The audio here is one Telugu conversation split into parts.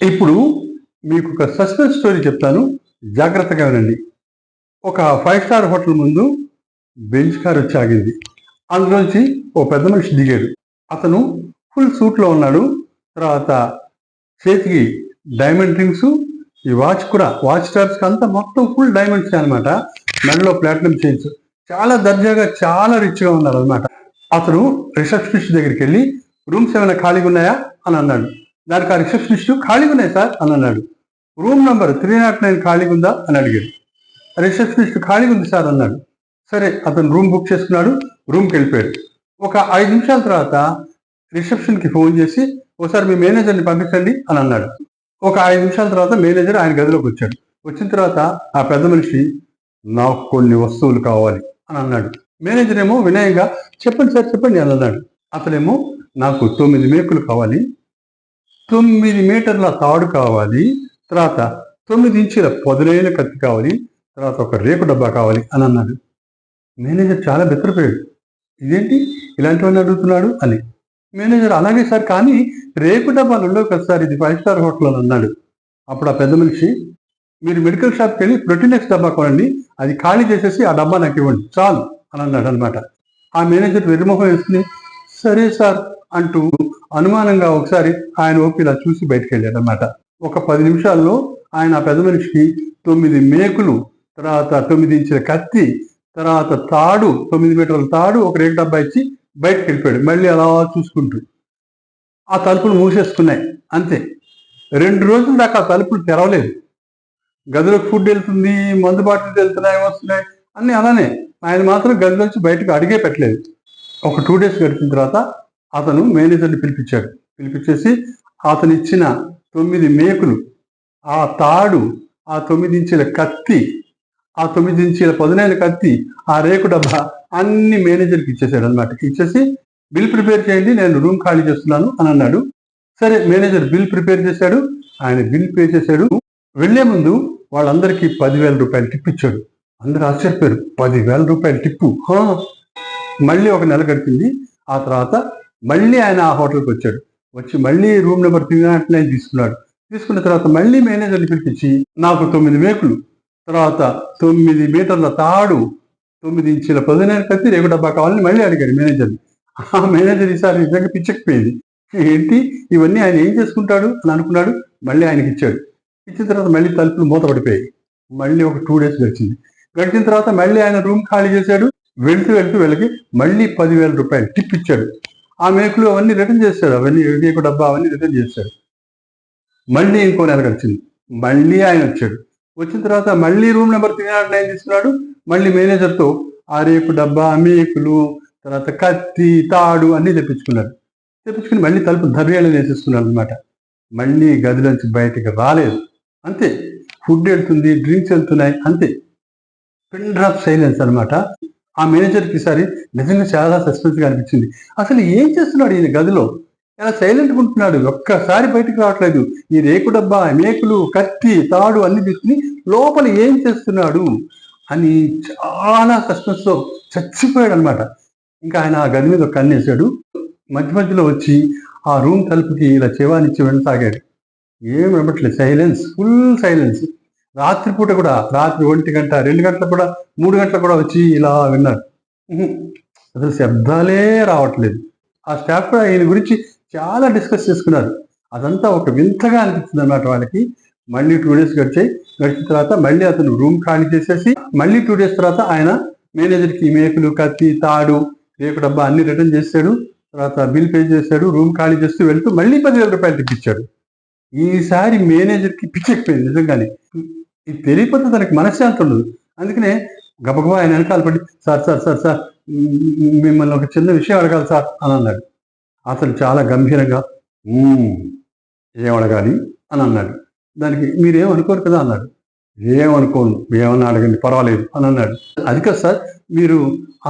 ఇప్పుడు మీకు ఒక సస్పెన్స్ స్టోరీ చెప్తాను. జాగ్రత్తగా వినండి. ఒక 5 స్టార్ హోటల్ ముందు బెంచ్ కార్ వచ్చి ఆగింది. అందులోంచి ఓ పెద్ద మనిషి దిగాడు. అతను ఫుల్ సూట్లో ఉన్నాడు. తర్వాత చేతికి డైమండ్ రింగ్స్, ఈ వాచ్ కూడా, వాచ్ స్టార్స్కి అంతా మొత్తం ఫుల్ డైమండ్స్ అనమాట. మెడలో ప్లాటినం చైన్స్. చాలా దర్జాగా, చాలా రిచ్గా ఉన్నారు అనమాట. అతను రిసెప్షనిస్ట్ దగ్గరికి వెళ్ళి రూమ్స్ ఏమైనా ఖాళీగా ఉన్నాయా అని అన్నాడు. దానికి ఆ రిసెప్షనిస్ట్ ఖాళీగా ఉన్నాయి సార్ అని అన్నాడు. రూమ్ నంబర్ 309 ఖాళీగా ఉందా అని అడిగాడు. రిసెప్షనిస్ట్ ఖాళీగా ఉంది సార్ అన్నాడు. సరే, అతను రూమ్ బుక్ చేసుకున్నాడు. రూమ్కి వెళ్ళిపోయాడు. ఒక 5 నిమిషాల తర్వాత రిసెప్షన్కి ఫోన్ చేసి ఒకసారి మీ మేనేజర్ని పంపించండి అని అన్నాడు. ఒక 5 నిమిషాల తర్వాత మేనేజర్ ఆయన గదిలోకి వచ్చాడు. వచ్చిన తర్వాత ఆ పెద్ద మనిషి, నాకు కొన్ని వస్తువులు కావాలి అని అన్నాడు. మేనేజర్ ఏమో వినయంగా, చెప్పండి సార్ చెప్పండి అని అన్నాడు. అతనేమో, నాకు 9 మేకులు కావాలి, 9 మీటర్ల తాడు కావాలి, తర్వాత 9 ఇంచుల పొదలైన కత్తి కావాలి, తర్వాత ఒక రేకు డబ్బా కావాలి అని అన్నాడు. మేనేజర్ చాలా బెత్తరపోయాడు. ఇదేంటి ఇలాంటివన్నీ అడుగుతున్నాడు అని. మేనేజర్, అలాగే సార్, కానీ రేకు డబ్బాలు ఉండవు కదా సార్, ఇది 5 స్టార్ హోటల్ అని అన్నాడు. అప్పుడు ఆ పెద్ద మనిషి, మీరు మెడికల్ షాప్కి వెళ్ళి ప్రోటీనెక్స్ డబ్బా కొనండి, అది ఖాళీ చేసేసి ఆ డబ్బా నాకు ఇవ్వండి చాలు అని అన్నాడు అనమాట. ఆ మేనేజర్ వెర్రిమొహం వేసుకుని సరే సార్ అంటూ అనుమానంగా ఒకసారి ఆయన ఓపి ఇలా చూసి బయటకు వెళ్ళాడు అనమాట. ఒక 10 నిమిషాల్లో ఆయన ఆ పెద్ద మనిషికి 9 మేకులు, తర్వాత 9 ఇంచుల కత్తి, తర్వాత తాడు, 9 మీటర్ల తాడు, ఒక రేకు డబ్బా ఇచ్చి బయటకు వెళ్ళిపోయాడు. మళ్ళీ అలా చూసుకుంటూ ఆ తలుపులు మూసేసుకున్నాయి. అంతే. 2 రోజుల దాకా ఆ తలుపులు తెరవలేదు. గదిలోకి ఫుడ్ వెళ్తుంది, మందు బాటిల్స్ వెళ్తున్నాయి, వస్తున్నాయి, అన్నీ అలానే. ఆయన మాత్రం గదిలోంచి బయటకు అడిగే పెట్టలేదు. ఒక 2 డేస్ గడిచిన తర్వాత అతను మేనేజర్ని పిలిపించాడు. పిలిపించేసి అతను ఇచ్చిన 9 మేకులు, ఆ తాడు, ఆ 9 ఇంచుల కత్తి, ఆ 9 ఇంచుల పదునైన కత్తి, ఆ రేకు డబ్బా అన్ని మేనేజర్కి ఇచ్చేసాడు అనమాట. ఇచ్చేసి బిల్ ప్రిపేర్ చేయండి, నేను రూమ్ ఖాళీ చేస్తున్నాను అని అన్నాడు. సరే, మేనేజర్ బిల్ ప్రిపేర్ చేశాడు. ఆయన బిల్ పే చేశాడు. వెళ్లే ముందు వాళ్ళందరికీ 10,000 రూపాయలు టిప్ ఇచ్చాడు. అందరూ ఆశ్చర్యపోయారు. 10,000 రూపాయలు టిప్పు. మళ్ళీ ఒక నెల గడిచింది. ఆ తర్వాత మళ్ళీ ఆయన ఆ హోటల్కి వచ్చాడు. వచ్చి మళ్ళీ రూమ్ నెంబర్ 309 తీసుకున్నాడు. తీసుకున్న తర్వాత మళ్ళీ మేనేజర్ని పిలిపించి, నాకు 9 మేకులు, తర్వాత 9 మీటర్ల తాడు, 9 ఇంచుల పదునైన కత్తి, రేకు డబ్బా కావాలని మళ్ళీ అడిగాడు మేనేజర్ని. ఆ మేనేజర్ ఈసారి నిజంగా పిచ్చెక్కిపోయింది. ఏంటి ఇవన్నీ ఆయన ఏం చేసుకుంటాడు అని అనుకున్నాడు. మళ్ళీ ఆయనకి ఇచ్చాడు. ఇచ్చిన తర్వాత మళ్ళీ తలుపులు మూతపడిపోయాయి. మళ్ళీ ఒక 2 డేస్ గడిచింది. గడిచిన తర్వాత మళ్ళీ ఆయన రూమ్ ఖాళీ చేశాడు. వెళ్తూ వెళ్తూ వీళ్ళకి మళ్ళీ 10,000 రూపాయలు టిప్ ఇచ్చాడు. ఆ మేకులు అవన్నీ రిటర్న్ చేశాడు. అవన్నీ రేకు డబ్బా అవన్నీ రిటర్న్ చేశాడు. మళ్ళీ ఇంకో నెల గడిచింది. మళ్ళీ ఆయన వచ్చాడు. వచ్చిన తర్వాత మళ్ళీ రూమ్ నెంబర్ 309 తీసుకున్నాడు. మళ్ళీ మేనేజర్తో ఆ రేకు డబ్బా, మేకులు, తర్వాత కత్తి, తాడు అన్నీ తెప్పించుకున్నాడు. తెప్పించుకుని మళ్ళీ తలుపు ధర్యాలు వేసేసుకున్నాడు అనమాట. మళ్ళీ గదిలోంచి బయటికి రాలేదు. అంతే. ఫుడ్ వెళ్తుంది, డ్రింక్స్ వెళ్తున్నాయి, అంతే. పిన్ డ్రాప్ సైలెన్స్ అనమాట. ఆ మేనేజర్కి ఈసారి నిజంగా చాలా సస్పెన్స్గా అనిపించింది. అసలు ఏం చేస్తున్నాడు ఈయన గదిలో? ఎలా సైలెంట్గా ఉంటున్నాడు? ఒక్కసారి బయటకు రావట్లేదు. ఈ రేకు డబ్బా, మేకులు, కత్తి, తాడు అన్ని తీసుకుని లోపల ఏం చేస్తున్నాడు అని చాలా సస్పెన్స్తో చచ్చిపోయాడు అనమాట. ఇంకా ఆయన ఆ గది మీద కన్నేశాడు. మధ్య మధ్యలో వచ్చి ఆ రూమ్ తలుపుకి ఇలా చెవానిచ్చి వెళ్ళసాగాడు. ఏం వినపట్లేదు. Silence, full silence. రాత్రిపూట కూడా, రాత్రి 1 గంట, 2 గంటలకు కూడా, 3 గంటలకు కూడా వచ్చి ఇలా విన్నారు. అసలు శబ్దాలే రావట్లేదు. ఆ స్టాఫ్ కూడా ఈయన గురించి చాలా డిస్కస్ చేసుకున్నారు. అదంతా ఒక వింతగా అనిపించింది అనమాట వాళ్ళకి. మళ్ళీ 2 డేస్ గడిచాయి. గడిచిన తర్వాత మళ్ళీ అతను రూమ్ ఖాళీ చేసేసి మళ్ళీ 2 డేస్ తర్వాత ఆయన మేనేజర్కి మేకులు, కత్తి, తాడు, రేకు డబ్బా అన్ని రిటర్న్ చేశాడు. తర్వాత బిల్ పే చేశాడు. రూమ్ ఖాళీ చేస్తూ వెళ్తూ మళ్ళీ 10,000 రూపాయలు తెప్పించాడు. ఈసారి మేనేజర్కి పిచ్చెక్కిపోయింది నిజంగానే. ఇది తెలియకపోతే తనకి మనశ్శాంతి ఉండదు. అందుకనే గబగబా ఆయన వెనకాల పడి, సార్ సార్ సార్ సార్ మిమ్మల్ని ఒక చిన్న విషయం అడగాలి సార్ అని అన్నాడు. అతను చాలా గంభీరంగా ఏం అడగాలి అని అన్నాడు. దానికి మీరేం అనుకోరు కదా అన్నాడు. ఏమనుకోను, ఏమన్నా అడగండి పర్వాలేదు అని అన్నాడు. అది కదా సార్, మీరు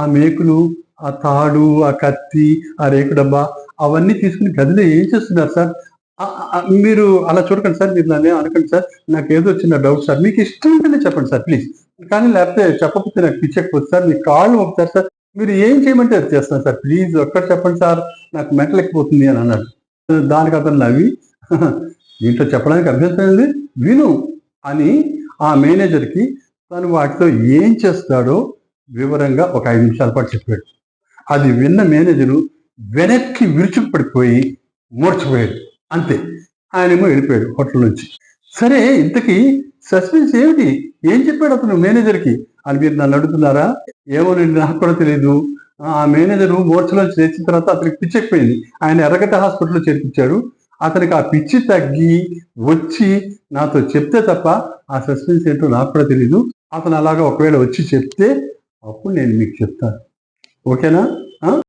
ఆ మేకులు, ఆ తాడు, ఆ కత్తి, ఆ రేకు డబ్బా అవన్నీ తీసుకుని గదిలో ఏం చేస్తున్నారు సార్? మీరు అలా చూడకండి సార్, మీరు నన్ను అనకండి సార్, నాకు ఏదో చిన్న డౌట్ సార్, మీకు ఇష్టం ఉంటేనే చెప్పండి సార్ ప్లీజ్, కానీ లేకపోతే చెప్పకపోతే నాకు పిచ్చకపోతే సార్, మీ కాళ్ళు మొక్కుతారు సార్, మీరు ఏం చేయమంటే అది చేస్తాను సార్, ప్లీజ్ ఒక్కటి చెప్పండి సార్, నాకు మెంటలెక్కిపోతుంది అని అన్నాడు. దానికి అతను నవ్వి దీంట్లో చెప్పడానికి అభ్యంతరం ఉంది, విను అని ఆ మేనేజర్కి తను వాటితో ఏం చేస్తాడో వివరంగా ఒక 5 నిమిషాల పాటు చెప్పాడు. అది విన్న మేనేజరు వెనక్కి విరుచుకుపడిపోయి మూర్చపోయాడు. అంతే, ఆయనేమో వెళ్ళిపోయాడు హోటల్ నుంచి. సరే, ఇంతకీ సస్పెన్స్ ఏమిటి, ఏం చెప్పాడు అతను మేనేజర్కి అని మీరు నన్ను అడుగుతున్నారా? ఏమోనండి, నాకు కూడా తెలియదు. ఆ మేనేజరు మూర్ఛలోంచి లేచిన తర్వాత అతనికి పిచ్చి ఎక్కిపోయింది. ఆయన ఎర్రగడ్డ హాస్పిటల్లో చేర్పించాడు. అతనికి ఆ పిచ్చి తగ్గి వచ్చి నాతో చెప్తే తప్ప ఆ సస్పెన్స్ ఏంటో నాకు కూడా తెలీదు. అతను అలాగా ఒకవేళ వచ్చి చెప్తే అప్పుడు నేను మీకు చెప్తాను. ఓకేనా?